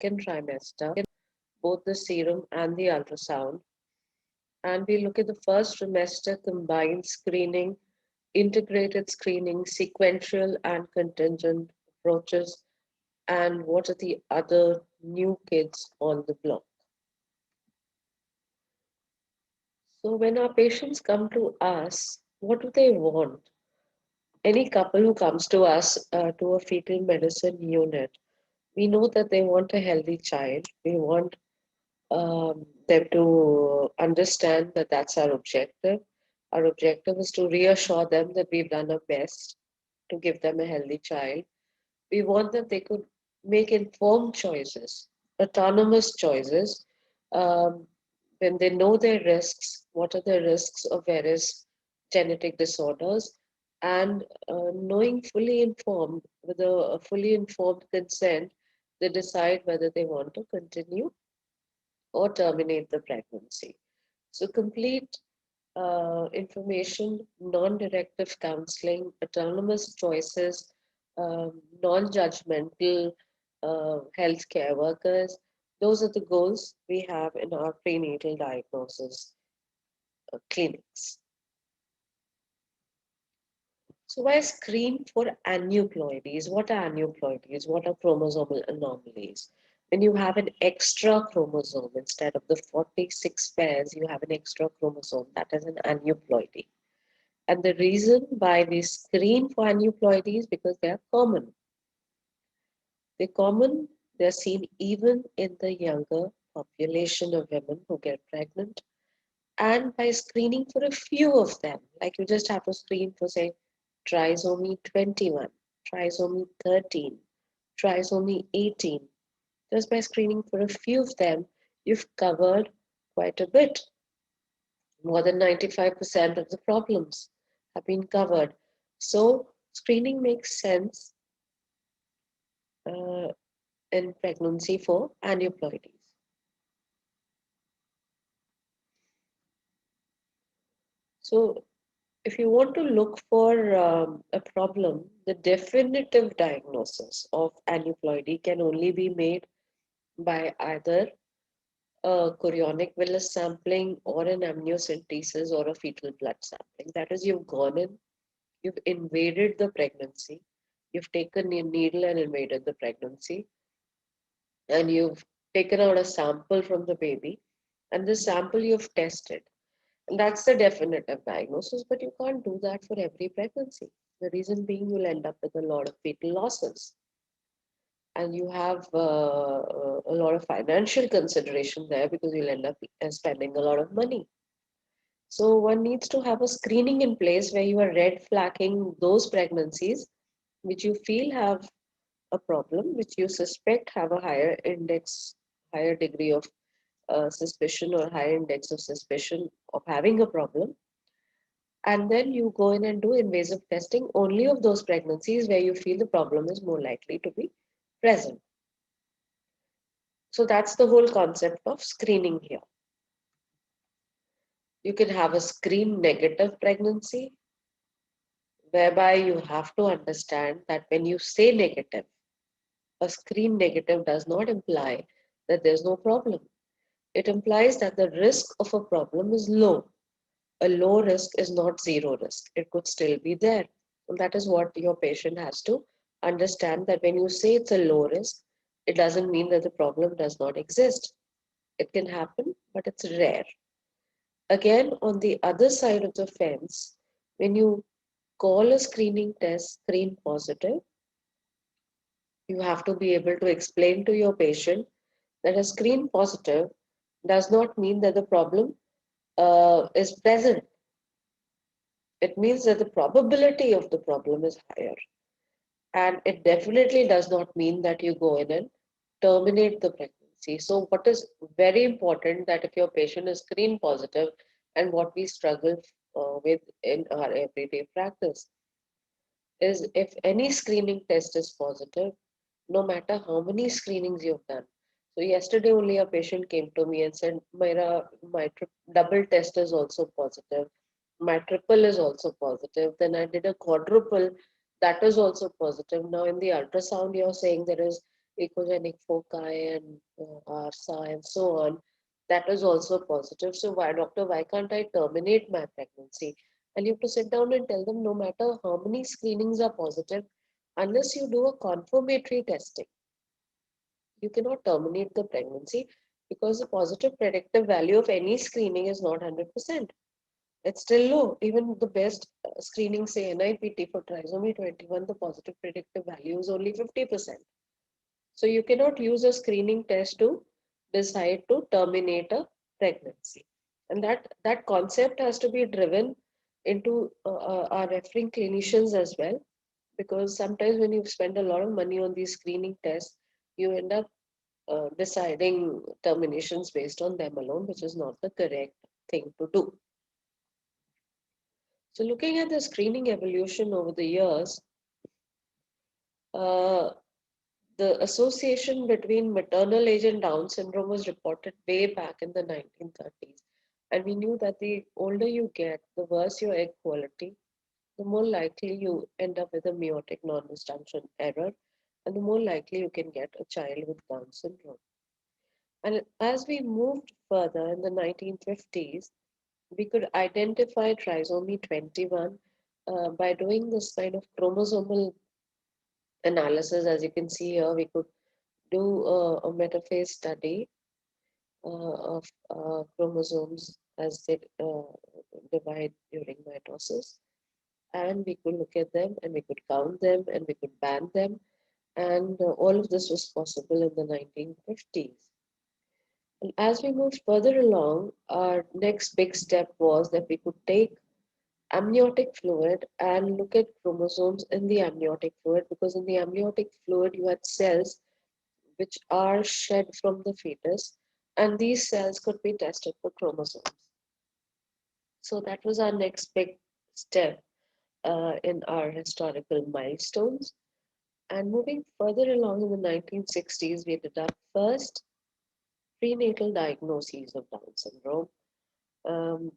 second trimester, both the serum and the ultrasound. And we look at the first trimester combined screening, integrated screening, sequential and contingent approaches, and what are the other new kids on the block. So when our patients come to us, what do they want? Any couple who comes to us to a fetal medicine unit, we know that they want a healthy child. We want them to understand that that's our objective. Our objective is to reassure them that we've done our best to give them a healthy child. We want that they could make informed choices, autonomous choices, um, when they know their risks, what are the risks of various genetic disorders, and knowing fully informed, with a fully informed consent, they decide whether they want to continue or terminate the pregnancy. So, complete information, non directive counseling, autonomous choices, non judgmental healthcare workers. Those are the goals we have in our prenatal diagnosis clinics. So, why screen for aneuploidies? What are aneuploidies? What are chromosomal anomalies? When you have an extra chromosome, instead of the 46 pairs, you have an extra chromosome. That is an aneuploidy. And the reason why we screen for aneuploidies because they are common. They're common, they're seen even in the younger population of women who get pregnant. And by screening for a few of them, like you just have to screen for, say, trisomy 21, trisomy 13, trisomy 18. Just by screening for a few of them, you've covered quite a bit. More than 95% of the problems have been covered. So, screening makes sense uh, in pregnancy for aneuploidies. So, if you want to look for a problem, the definitive diagnosis of aneuploidy can only be made by either a chorionic villus sampling or an amniocentesis or a fetal blood sampling. That is, you've gone in, you've invaded the pregnancy, you've taken a needle and invaded the pregnancy, and you've taken out a sample from the baby, and the sample you've tested. And that's the definitive diagnosis, but you can't do that for every pregnancy. The reason being, you'll end up with a lot of fetal losses. And you have a lot of financial consideration there because you'll end up spending a lot of money. So one needs to have a screening in place where you are red flagging those pregnancies which you feel have a problem, which you suspect have a higher index, higher degree of suspicion or higher index of suspicion of having a problem. And then you go in and do invasive testing only of those pregnancies where you feel the problem is more likely to be present. So that's the whole concept of screening here. You can have a screen negative pregnancy, whereby you have to understand that when you say negative, a screen negative does not imply that there's no problem. It implies that the risk of a problem is low. A low risk is not zero risk, it could still be there. And that is what your patient has to understand, that when you say it's a low risk, it doesn't mean that the problem does not exist. It can happen, but it's rare. Again, on the other side of the fence, when you call a screening test screen positive, you have to be able to explain to your patient that a screen positive does not mean that the problem is present. It means that the probability of the problem is higher. And it definitely does not mean that you go in and terminate the pregnancy. So, what is very important that if your patient is screen positive, and what we struggle with in our everyday practice is if any screening test is positive, no matter how many screenings you've done. So, yesterday only a patient came to me and said, my double test is also positive, my triple is also positive. Then I did a quadruple, that is also positive. Now, in the ultrasound, you're saying there is echogenic foci and ARSA and so on, that is also positive. So why, doctor, why can't I terminate my pregnancy? And you have to sit down and tell them no matter how many screenings are positive, unless you do a confirmatory testing, you cannot terminate the pregnancy because the positive predictive value of any screening is not 100%. It's still low. Even the best screening, say NIPT for trisomy 21, the positive predictive value is only 50%. So you cannot use a screening test to decide to terminate a pregnancy. And that concept has to be driven into our referring clinicians as well, because sometimes when you spend a lot of money on these screening tests, you end up deciding terminations based on them alone, which is not the correct thing to do. So, looking at the screening evolution over the years, uh, the association between maternal age and Down syndrome was reported way back in the 1930s. And we knew that the older you get, the worse your egg quality, the more likely you end up with a meiotic non-disjunction error, and the more likely you can get a child with Down syndrome. And as we moved further in the 1950s, we could identify trisomy 21 by doing this kind of chromosomal analysis. As you can see here, we could do a metaphase study of chromosomes as they divide during mitosis. And we could look at them and we could count them and we could band them. And all of this was possible in the 1950s. And as we moved further along, our next big step was that we could take amniotic fluid and look at chromosomes in the amniotic fluid, because in the amniotic fluid you had cells which are shed from the fetus, and these cells could be tested for chromosomes. So that was our next big step in our historical milestones. And moving further along in the 1960s, we did our first prenatal diagnoses of Down syndrome. Um,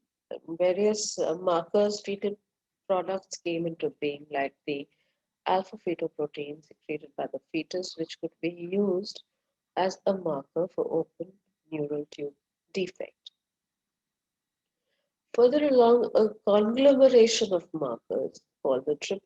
Various markers treated products came into being, like the alpha fetoprotein secreted by the fetus, which could be used as a marker for open neural tube defect. Further along, a conglomeration of markers called the triple